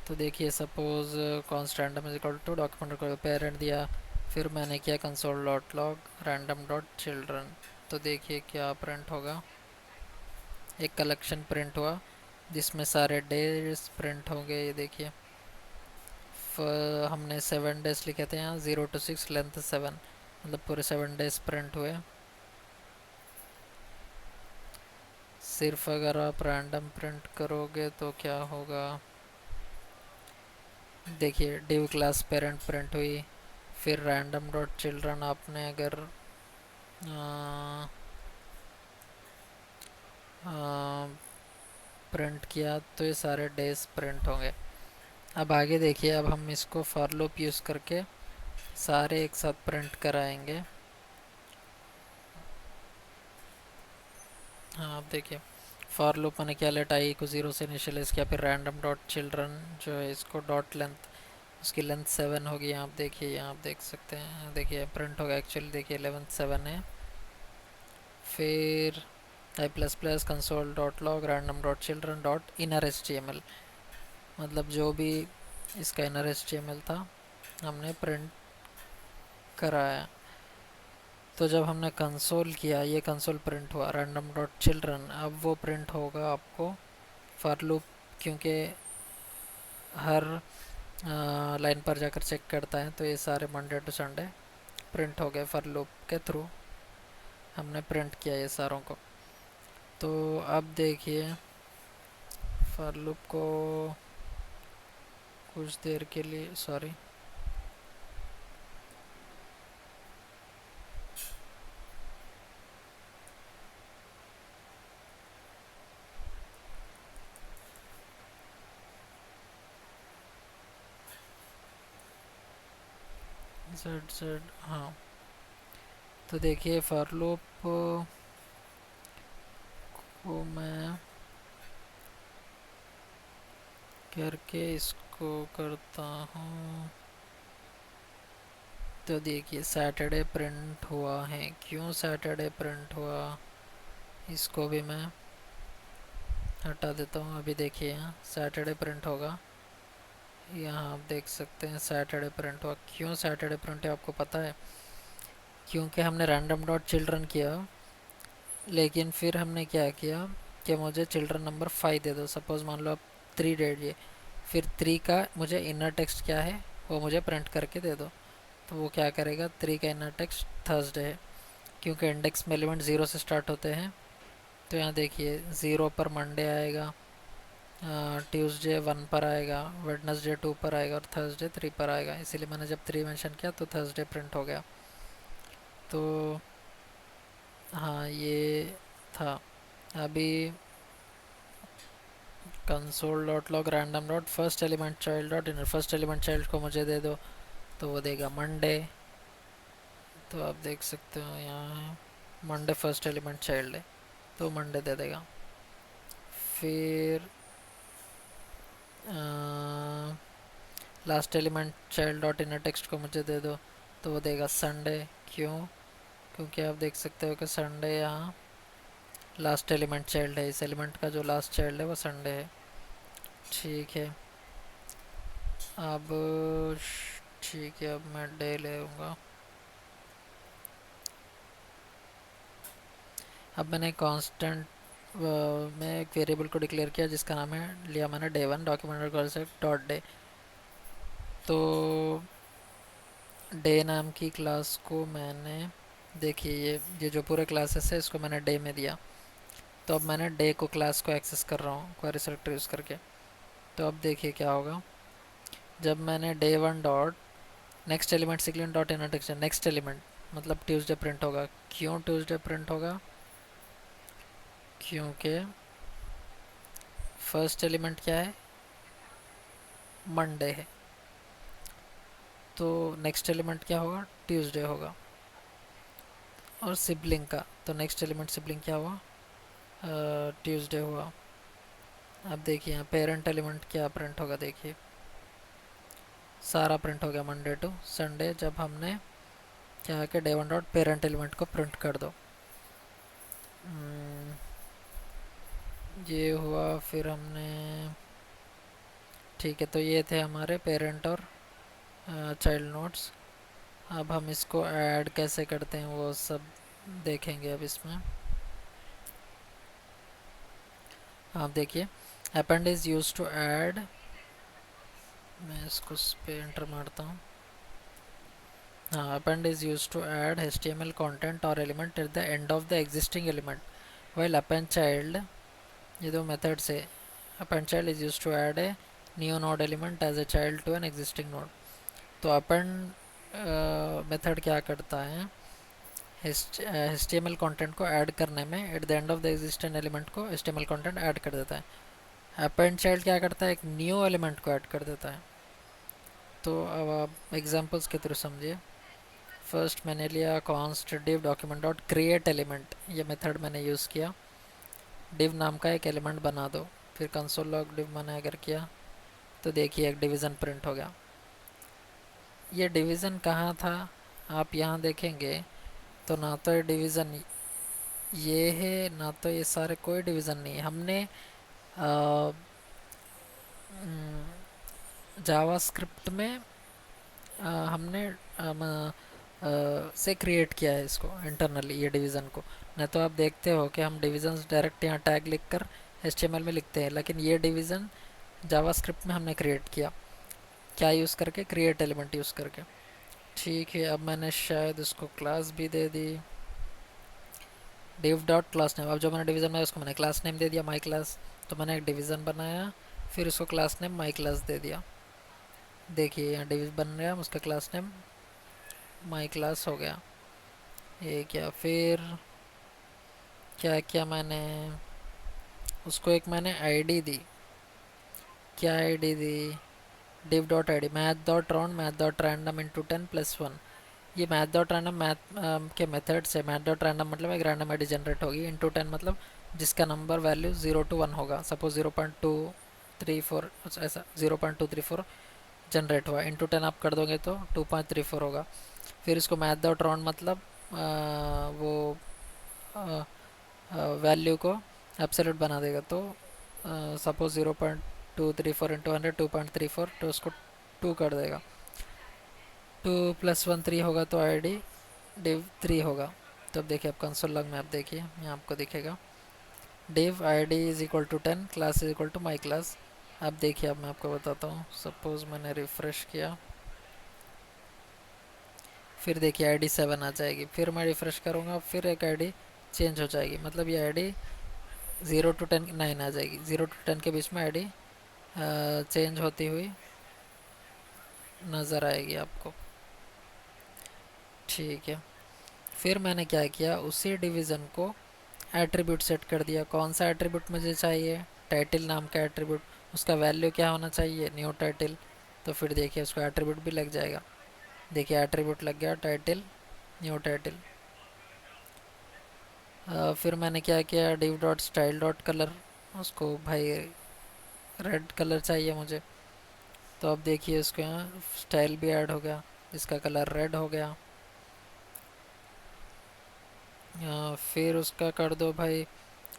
तो देखिए suppose const random is equal to document parent दिया, फिर मैंने किया console dot log random dot children. तो देखिए क्या प्रिंट होगा, एक कलेक्शन प्रिंट हुआ जिसमें सारे डेज प्रिंट होंगे। ये देखिए हमने 7 डेज लिखे थे यहाँ, 0 to 6 लेंथ 7, मतलब पूरे 7 डेज प्रिंट हुए। सिर्फ अगर आप रैंडम प्रिंट करोगे तो क्या होगा, देखिए डिव क्लास पेरेंट प्रिंट हुई, फिर रैंडम डॉट चिल्ड्रन आपने अगर प्रिंट किया तो ये सारे डेज प्रिंट होंगे। अब आगे देखिए, अब हम इसको फॉर लूप यूज़ करके सारे एक साथ प्रिंट कराएंगे। हाँ आप देखिए, फॉर लूप मैंने क्या लेट आई को 0 से इनिशियलाइज किया, फिर रैंडम डॉट चिल्ड्रन जो है इसको डॉट लेंथ, उसकी लेंथ 7 होगी। यहाँ आप देखिए, यहाँ आप देख सकते हैं, देखिए प्रिंट होगा एक्चुअली, देखिए 11 7 है। फिर I plus plus console dot log random dot children dot inner H T M L, मतलब जो भी इसका inner H T M L था हमने प्रिंट कराया। तो जब हमने कंसोल किया, ये कंसोल प्रिंट हुआ रैंडम डॉट चिल्ड्रन, अब वो प्रिंट होगा आपको फॉर लूप, क्योंकि हर लाइन पर जाकर चेक करता है। तो ये सारे मंडे टू संडे प्रिंट हो गए फॉर लूप के थ्रू, हमने प्रिंट किया ये सारों को। तो अब देखिए फॉर लूप को कुछ देर के लिए, सॉरी जेड जेड, हाँ। तो देखिए फॉर लूप को मैं करके इसको करता हूँ। तो देखिए सैटरडे प्रिंट हुआ है, क्यों सैटरडे प्रिंट हुआ इसको भी मैं हटा देता हूँ। अभी देखिए यहाँ सैटरडे प्रिंट होगा, यहाँ आप देख सकते हैं सैटरडे प्रिंट हुआ। क्यों सैटरडे प्रिंट है आपको पता है? क्योंकि हमने रैंडम डॉट चिल्ड्रन किया, लेकिन फिर हमने क्या किया कि मुझे चिल्ड्रन नंबर 5 दे दो, सपोज़ मान लो आप 3 दे दिए, फिर 3 का मुझे इनर टेक्स्ट क्या है वो मुझे प्रिंट करके दे दो। तो वो क्या करेगा, 3 का इनर टेक्स्ट थर्सडे है, क्योंकि इंडेक्स में एलिमेंट 0 से स्टार्ट होते हैं। तो यहाँ देखिए 0 पर मंडे आएगा, ट्यूसडे 1 पर आएगा, वेडनेसडे 2 पर आएगा और थर्सडे 3 पर आएगा। इसीलिए मैंने जब 3 मेंशन किया तो थर्सडे प्रिंट हो गया। तो हाँ ये था। अभी console dot log random dot first element child dot inner, first element child को मुझे दे दो, तो वो देगा मंडे। तो आप देख सकते हो यहाँ है मंडे फर्स्ट एलिमेंट चाइल्ड है, तो मंडे दे देगा। फिर last element child dot inner text को मुझे दे दो, तो वो देगा संडे। क्यों? क्योंकि आप देख सकते हो कि संडे यहाँ लास्ट एलिमेंट चाइल्ड है, इस एलिमेंट का जो लास्ट चाइल्ड है वो संडे है। ठीक है, अब ठीक है, अब मैं डे ले लूँगा। अब मैंने कांस्टेंट में एक वेरिएबल को डिक्लेयर किया जिसका नाम है, लिया मैंने day 1 document concept dot day. तो डे नाम की क्लास को मैंने, देखिए ये जो पूरे क्लासेस है इसको मैंने डे में दिया। तो अब मैंने डे को क्लास को एक्सेस कर रहा हूँ क्वेरी सेलेक्टर यूज़ करके। तो अब देखिए क्या होगा, जब मैंने day 1 dot next element sibling dot inner next element मतलब ट्यूसडे प्रिंट होगा। क्यों ट्यूसडे प्रिंट होगा? क्योंकि फर्स्ट एलिमेंट क्या है, मंडे है, तो नेक्स्ट एलिमेंट क्या होगा, ट्यूसडे होगा। और सिबलिंग का, तो नेक्स्ट एलिमेंट सिबलिंग क्या हुआ, ट्यूसडे हुआ। अब देखिए यहाँ पेरेंट एलिमेंट क्या प्रिंट होगा, देखिए सारा प्रिंट हो गया मंडे टू संडे, जब हमने क्या कि डे 1 डॉट पेरेंट एलिमेंट को प्रिंट कर दो। ये हुआ। फिर हमने, ठीक है, तो ये थे हमारे पेरेंट और चाइल्ड नोट्स। अब हम इसको ऐड कैसे करते हैं वो सब देखेंगे अब इसमें। आप देखिए append is use to add, मैं इसको पे एंटर मारता हूँ। हाँ, append is use to add HTML content और element at the end of the existing element, while append child ये दो मेथड से append child is use to add a new node element as a child to an existing node. तो अपेंड मेथड क्या करता है, HTML कंटेंट को ऐड करने में at the end of the existing element को HTML कंटेंट ऐड कर देता है। अपेंड चाइल्ड क्या करता है, एक न्यू एलिमेंट को ऐड कर देता है। तो अब आप एग्जांपल्स के थ्रू समझिए। फर्स्ट मैंने लिया const div document dot create element, ये मेथड मैंने यूज़ किया। div नाम का एक एलिमेंट बना दो। फिर कंसोल लॉग div मैंने अगर किया तो देखिए एक डिवीज़न प्रिंट हो गया। ये डिवीज़न कहाँ था, आप यहाँ देखेंगे तो ना तो ये डिवीज़न ये है, ना तो ये सारे कोई डिवीज़न नहीं है। हमने जावा स्क्रिप्ट में हमने से क्रिएट किया है इसको इंटरनली, ये डिवीज़न को। नहीं तो आप देखते हो कि हम डिवीज़न्स डायरेक्ट यहाँ टैग लिख कर HTML में लिखते हैं, लेकिन ये डिवीज़न जावा स्क्रिप्ट में हमने क्रिएट किया। क्या यूज़ करके, क्रिएट एलिमेंट यूज़ करके। ठीक है, अब मैंने शायद इसको क्लास भी दे दी, div डॉट क्लास नेम। अब जो मैंने डिवीज़न बनाया उसको मैंने क्लास नेम दे दिया माई क्लास। तो मैंने एक डिवीज़न बनाया, फिर उसको क्लास नेम माई क्लास दे दिया। देखिए यहाँ डिवीज़न बन गया, उसका क्लास नेम माई क्लास हो गया। ये क्या, फिर क्या किया मैंने, उसको एक मैंने आईडी दी। क्या ID the, div dot I D math dot round math dot random into 10+1। ये मैथ डॉट रैंडम मैथ के मेथड से, मैथ डॉट रैंडम मतलब एक रैंडम आईडी जनरेट होगी, इंटू 10 मतलब जिसका नंबर वैल्यू 0 to 1 होगा। सपोज 0.234 ऐसा 0.234 जनरेट हुआ, इंटू 10 आप कर दोगे तो 2.34 होगा। फिर इसको मैथ डॉट राउंड मतलब वो वैल्यू को एब्सोल्यूट बना देगा। तो सपोज 0.234 इंटू 100 2.34, तो उसको 2 कर देगा। 2+1 3 होगा तो आईडी div 3 होगा। तो अब देखिए, आप कंसोल लॉग में आप देखिए यहाँ आपको दिखेगा div id is equal to 10 class is equal to my class. अब देखिए, अब मैं आपको बताता हूँ। सपोज मैंने रिफ़्रेश किया, फिर देखिए आईडी 7 आ जाएगी। फिर मैं रिफ़्रेश करूँगा, फिर एक आईडी चेंज हो जाएगी। मतलब ये आईडी 0 to 10 9 आ जाएगी। 0 to 10 के बीच में आईडी चेंज होती हुई नज़र आएगी आपको। ठीक है, फिर मैंने क्या किया, उसी डिवीज़न को एट्रीब्यूट सेट कर दिया। कौन सा एट्रीब्यूट मुझे चाहिए, टाइटल नाम का एट्रीब्यूट। उसका वैल्यू क्या होना चाहिए, न्यू टाइटल। तो फिर देखिए उसको एट्रीब्यूट भी लग जाएगा। देखिए एट्रीब्यूट लग गया, टाइटल न्यू टाइटल। फिर मैंने क्या किया, div dot style dot colour, उसको भाई रेड कलर चाहिए मुझे। तो अब देखिए उसको यहाँ स्टाइल भी ऐड हो गया, जिसका कलर रेड हो गया। फिर उसका कर दो भाई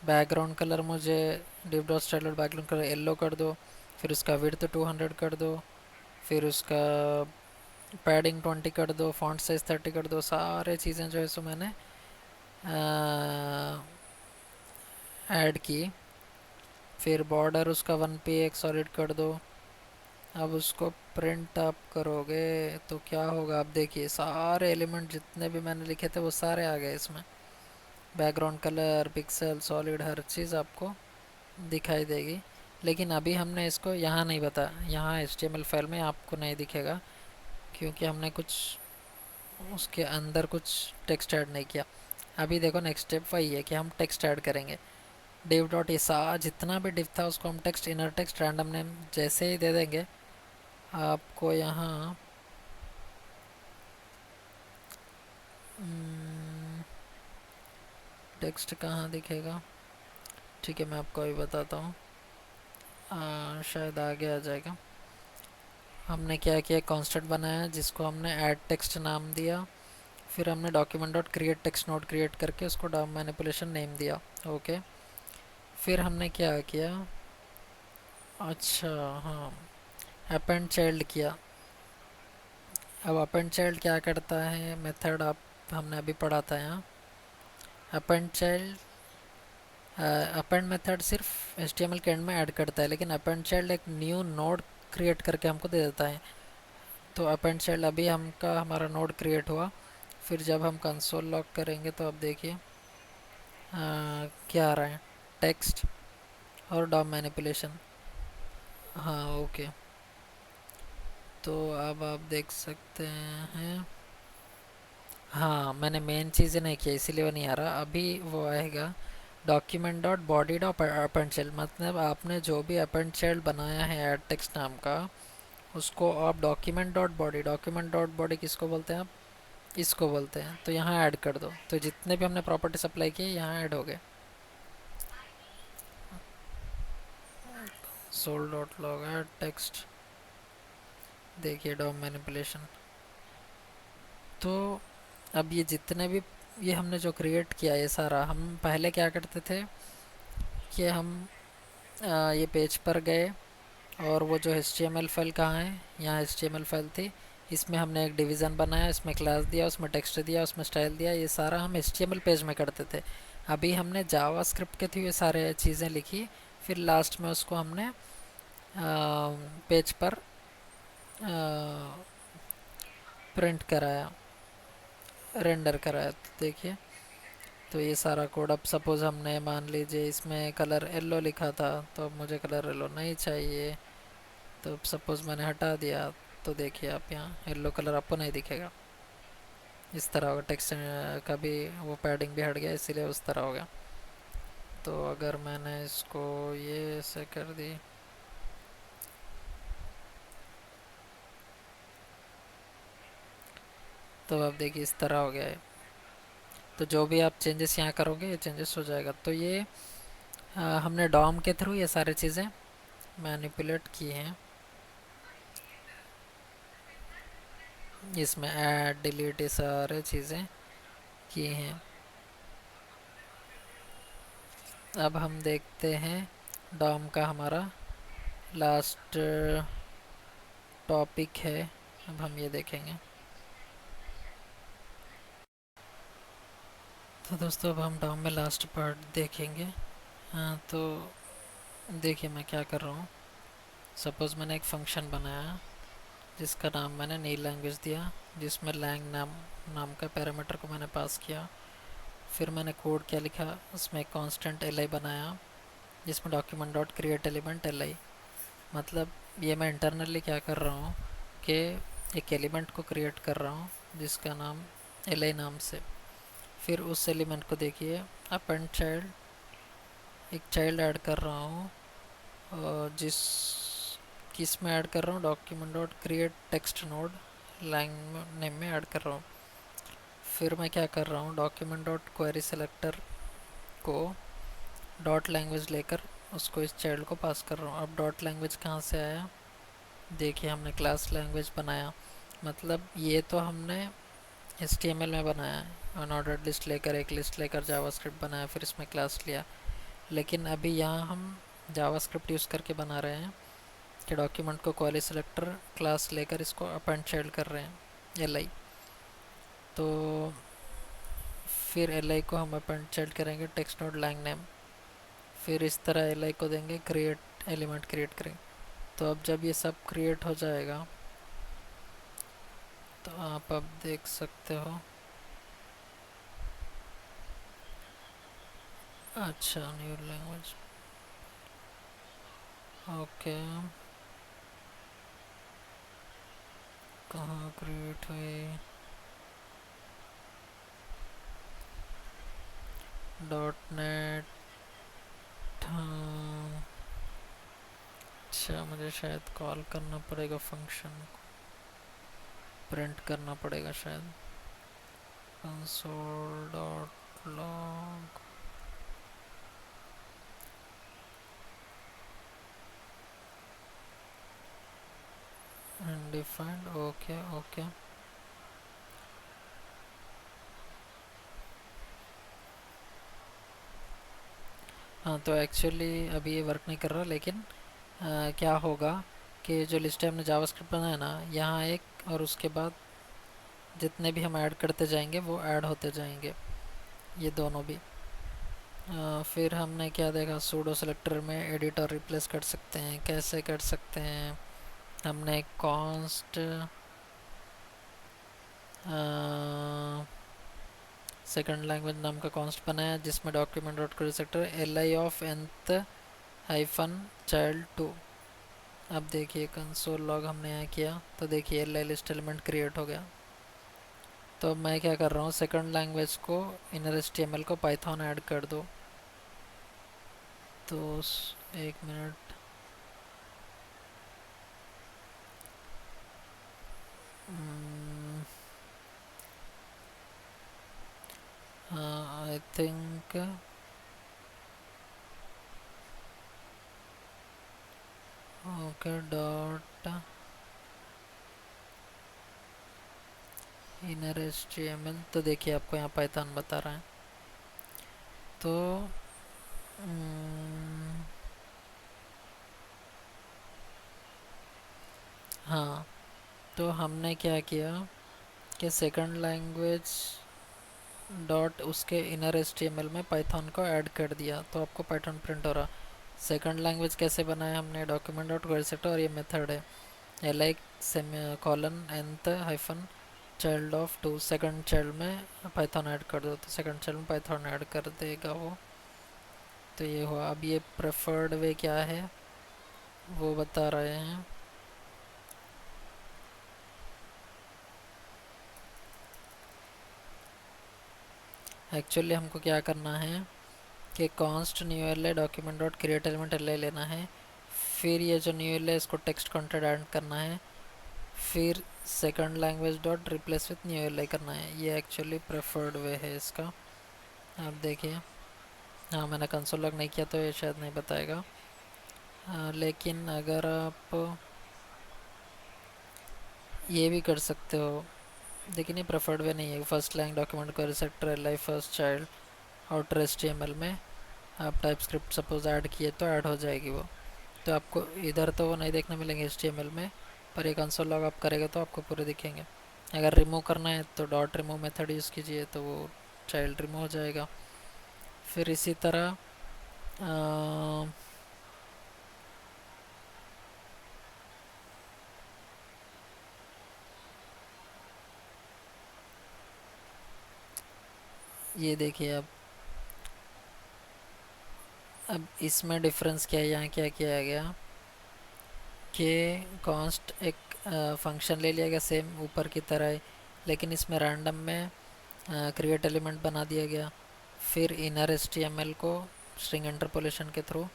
बैकग्राउंड कलर, मुझे div dot style dot background colour yellow कर दो। फिर उसका विड्थ 200 कर दो। फिर उसका पैडिंग 20 कर दो, फॉन्ट साइज 30 कर दो। सारे चीज़ें जो है सो मैंने ऐड की। फिर बॉर्डर उसका 1 px सॉलिड कर दो। अब उसको प्रिंट आप करोगे तो क्या होगा, आप देखिए सारे एलिमेंट जितने भी मैंने लिखे थे वो सारे आ गए इसमें। बैकग्राउंड कलर, पिक्सल, सॉलिड, हर चीज़ आपको दिखाई देगी। लेकिन अभी हमने इसको यहाँ नहीं बताया, यहाँ HTML फाइल में आपको नहीं दिखेगा, क्योंकि हमने कुछ उसके अंदर कुछ टेक्स्ट ऐड नहीं किया। अभी देखो नेक्स्ट स्टेप वही है कि हम टेक्स्ट ऐड करेंगे। div डॉट ये जितना भी div था उसको हम text, inner text, random name जैसे ही दे देंगे, आपको यहाँ टेक्स्ट कहाँ दिखेगा। ठीक है, मैं आपको अभी बताता हूँ, शायद आगे आ जाएगा। हमने क्या किया, कांस्टेंट बनाया जिसको हमने ऐड टेक्स्ट नाम दिया। फिर हमने document dot create text node create करके उसको डॉम मैनिपुलेशन नेम दिया। ओके, फिर हमने क्या किया, अच्छा हाँ, अपेंड चाइल्ड किया। अब अपेंड चाइल्ड क्या करता है, मेथड आप हमने अभी पढ़ा था यहाँ। अपेंड चाइल्ड, अपेंड मेथड सिर्फ HTML के एंड में ऐड करता है, लेकिन अपेंड चाइल्ड एक न्यू नोड क्रिएट करके हमको दे देता है। तो अपेंड चाइल्ड अभी हमका हमारा नोड क्रिएट हुआ। फिर जब हम कंसोल लॉग करेंगे तो अब देखिए क्या आ रहा है, टेक्स्ट और डॉम मैनिपुलेशन। हाँ ओके। तो अब आप देख सकते हैं। हाँ मैंने मेन चीज़ें नहीं किया इसीलिए वो नहीं आ रहा। अभी वो आएगा document dot body dot append child, मतलब आपने जो भी अपेंड चाइल्ड बनाया है ऐड टेक्स्ट नाम का, उसको आप डॉक्यूमेंट डॉट बॉडी किसको बोलते हैं आप, इसको बोलते हैं। तो यहाँ ऐड कर दो, तो जितने भी हमने प्रॉपर्टीज अप्लाई किए यहाँ ऐड हो गए। सोल डॉट लॉग ऐड टेक्स्ट, देखिए डॉम मैनिपुलेशन। तो अब ये जितने भी ये हमने जो क्रिएट किया ये सारा, हम पहले क्या करते थे कि हम ये पेज पर गए और वो जो HTML फाइल कहाँ है, यहाँ HTML फाइल थी, इसमें हमने एक डिवीज़न बनाया, इसमें क्लास दिया, उसमें टेक्स्ट दिया, उसमें स्टाइल दिया, ये सारा हम HTML पेज में करते थे। अभी हमने जावास्क्रिप्ट के थ्रू ये सारे चीज़ें लिखी, फिर लास्ट में उसको हमने पेज पर प्रिंट कराया, रेंडर कराया। तो देखिए, तो ये सारा कोड, अब सपोज़ हमने मान लीजिए इसमें कलर येलो लिखा था, तो अब मुझे कलर येलो नहीं चाहिए, तो सपोज़ मैंने हटा दिया, तो देखिए आप यहाँ येलो कलर आपको नहीं दिखेगा। इस तरह होगा, टेक्स्ट का भी वो पैडिंग भी हट गया, इसीलिए उस तरह हो गया। तो अगर मैंने इसको ये ऐसे कर दी, तो अब देखिए इस तरह हो गया है। तो जो भी आप चेंजेस यहाँ करोगे ये चेंजेस हो जाएगा। तो ये हमने डॉम के थ्रू ये सारी चीज़ें मैनिपुलेट की हैं, इसमें ऐड डिलीट ये सारे चीज़ें की हैं। अब हम देखते हैं डॉम का हमारा लास्ट टॉपिक है, अब हम ये देखेंगे। तो दोस्तों अब हम डॉम में लास्ट पार्ट देखेंगे। हाँ तो देखिए मैं क्या कर रहा हूँ। सपोज़ मैंने एक फ़ंक्शन बनाया जिसका नाम मैंने नी लैंग्वेज दिया, जिसमें लैंग नाम का पैरामीटर को मैंने पास किया। फिर मैंने कोड क्या लिखा, उसमें एक कांस्टेंट li बनाया जिसमें document dot create element li, मतलब ये मैं इंटरनली क्या कर रहा हूँ कि एक एलिमेंट को क्रिएट कर रहा हूँ जिसका नाम li नाम से। फिर उस एलिमेंट को देखिए अपेंड चाइल्ड, एक चाइल्ड ऐड कर रहा हूँ जिस किस में ऐड कर रहा हूँ, document dot create text node lang name में ऐड कर रहा हूँ। फिर मैं क्या कर रहा हूँ, डॉक्यूमेंट डॉट क्वेरी सेलेक्टर को डॉट लैंग्वेज लेकर उसको इस चाइल्ड को पास कर रहा हूँ। अब डॉट लैंग्वेज कहाँ से आया, देखिए हमने क्लास लैंग्वेज बनाया, मतलब ये तो हमने HTML में बनाया है, अनऑर्डर्ड लिस्ट लेकर एक लिस्ट लेकर जावास्क्रिप्ट बनाया, फिर इसमें क्लास लिया। लेकिन अभी यहाँ हम जावास्क्रिप्ट यूज़ करके बना रहे हैं कि डॉक्यूमेंट को क्वेरी सेलेक्टर क्लास लेकर इसको अपेंड चाइल्ड कर रहे हैं li। तो फिर li को हम अपेंड चाइल्ड करेंगे टेक्स्ट नोड लैंग नेम, फिर इस तरह li को देंगे क्रिएट एलिमेंट क्रिएट करेंगे। तो अब जब ये सब क्रिएट हो जाएगा तो आप अब देख सकते हो। अच्छा न्यू लैंग्वेज, ओके, कहाँ क्रिएट हुई, डॉट नेट। हाँ अच्छा, मुझे शायद कॉल करना पड़ेगा, फंक्शन को प्रिंट करना पड़ेगा शायद, console dot log. Undefined, okay okay. हाँ तो एक्चुअली अभी ये वर्क नहीं कर रहा, लेकिन क्या होगा कि जो लिस्ट है हमने जावास्क्रिप्ट बनाया ना, यहाँ एक और उसके बाद जितने भी हम ऐड करते जाएंगे वो ऐड होते जाएंगे, ये दोनों भी। फिर हमने क्या देखा, सूडो सेलेक्टर में एडिट और रिप्लेस कर सकते हैं, कैसे कर सकते हैं। हमने कॉन्स्ट सेकंड लैंग्वेज नाम का कॉन्स्ट बनाया जिसमें document dot create selector li of nth hyphen child two. अब देखिए कंसोल लॉग हमने यहाँ किया तो देखिए एल लिस्ट एलिमेंट क्रिएट हो गया। तो अब मैं क्या कर रहा हूँ, सेकंड लैंग्वेज को इनर एचटीएमएल को पाइथन ऐड कर दो। तो एक minute, I think okay dot inner HTML. तो देखिए आपको यहाँ पाइथन बता रहा है। तो हाँ, तो हमने क्या किया कि सेकंड लैंग्वेज डॉट उसके इनर एचटीएमएल में पाइथन को ऐड कर दिया तो आपको पाइथन प्रिंट हो रहा। सेकंड लैंग्वेज कैसे बनाया हमने, डॉक्यूमेंट डॉट क्वेरी और ये मेथड है L I colon nth hyphen child of two. Second child में पाइथन ऐड कर दो तो सेकंड चाइल्ड में पाइथन ऐड कर देगा वो। तो ये हुआ। अब ये प्रेफर्ड वे क्या है वो बता रहे हैं। एक्चुअली हमको क्या करना है कि const new L a document dot create element L A लेना है, फिर ये जो न्यू एल है इसको टेक्स्ट कंटेंट ऐड करना है, फिर second language dot replace with new L करना है। ये एक्चुअली प्रेफर्ड वे है इसका। आप देखिए, हाँ मैंने कंसोल लॉग नहीं किया तो ये शायद नहीं बताएगा। लेकिन अगर आप ये भी कर सकते हो, लेकिन ये प्रेफर्ड वे नहीं है। फर्स्ट लैंग डॉक्यूमेंट को selector L I first child outer H T M L में आप टाइप स्क्रिप्ट सपोज ऐड किए तो ऐड हो जाएगी वो। तो आपको इधर तो वो नहीं देखने मिलेंगे एच टी एम एल में, पर ये कंसोल लॉग आप करेगा तो आपको पूरे दिखेंगे। अगर रिमूव करना है तो डॉट रिमूव मेथड यूज़ कीजिए तो वो चाइल्ड रिमूव हो जाएगा। फिर इसी तरह ये देखिए अब इसमें डिफरेंस क्या है, यहाँ क्या किया गया कि कॉन्स्ट एक फंक्शन ले लिया गया सेम ऊपर की तरह है, लेकिन इसमें रैंडम में क्रिएट एलिमेंट बना दिया गया। फिर inner H T M L को स्ट्रिंग इंटरपोलेशन के थ्रू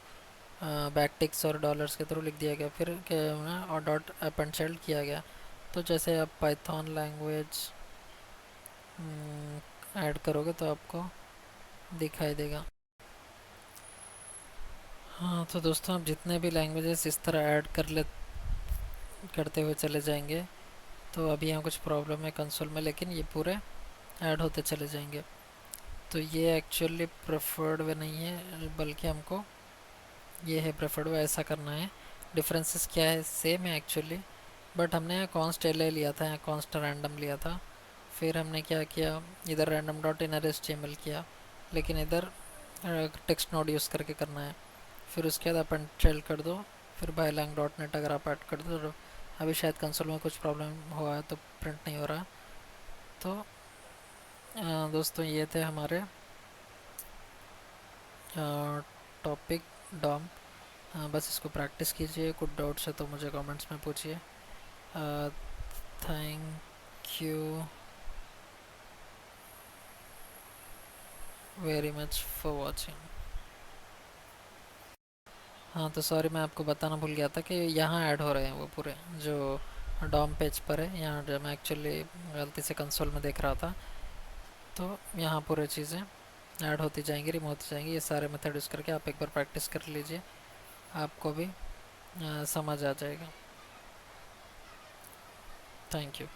बैकटिक्स और डॉलर्स के थ्रू लिख दिया गया, फिर और डॉट अपेंड चाइल्ड किया गया। तो जैसे आप पाइथन लैंग्वेज ऐड करोगे तो आपको दिखाई देगा। हाँ तो दोस्तों आप जितने भी लैंग्वेजेस इस तरह ऐड करते हुए चले जाएंगे। तो अभी यहाँ कुछ प्रॉब्लम है कंसोल में, लेकिन ये पूरे ऐड होते चले जाएंगे। तो ये एक्चुअली प्रेफर्ड वे नहीं है, बल्कि हमको ये है प्रेफर्ड वे, ऐसा करना है। डिफरेंसेस क्या है, सेम है एक्चुअली, बट हमने यहाँ कॉन्स्ट एल लिया था, यहाँ कॉन्स्ट रैंडम लिया था। फिर हमने क्या किया, इधर random dot inner H T M L किया, लेकिन इधर टेक्स्ट नोड यूज़ करके करना है। फिर उसके बाद अपन चाइल्ड कर दो, फिर बाय लैंग डॉट नेट अगर आप ऐड कर दो तो अभी शायद कंसोल में कुछ प्रॉब्लम हुआ है तो प्रिंट नहीं हो रहा। तो दोस्तों ये थे हमारे टॉपिक डॉम। बस इसको प्रैक्टिस कीजिए, कुछ डाउट्स है तो मुझे कमेंट्स में पूछिए। Thank you very much for watching. हाँ तो सॉरी मैं आपको बताना भूल गया था कि यहाँ ऐड हो रहे हैं वो पूरे जो डॉम पेज पर है। यहाँ जो मैं एक्चुअली गलती से कंसोल में देख रहा था, तो यहाँ पूरे चीज़ें ऐड होती जाएंगी, रिमूव होती जाएंगी। ये सारे मेथड यूज़ करके आप एक बार प्रैक्टिस कर लीजिए, आपको भी समझ आ जाएगा। Thank you.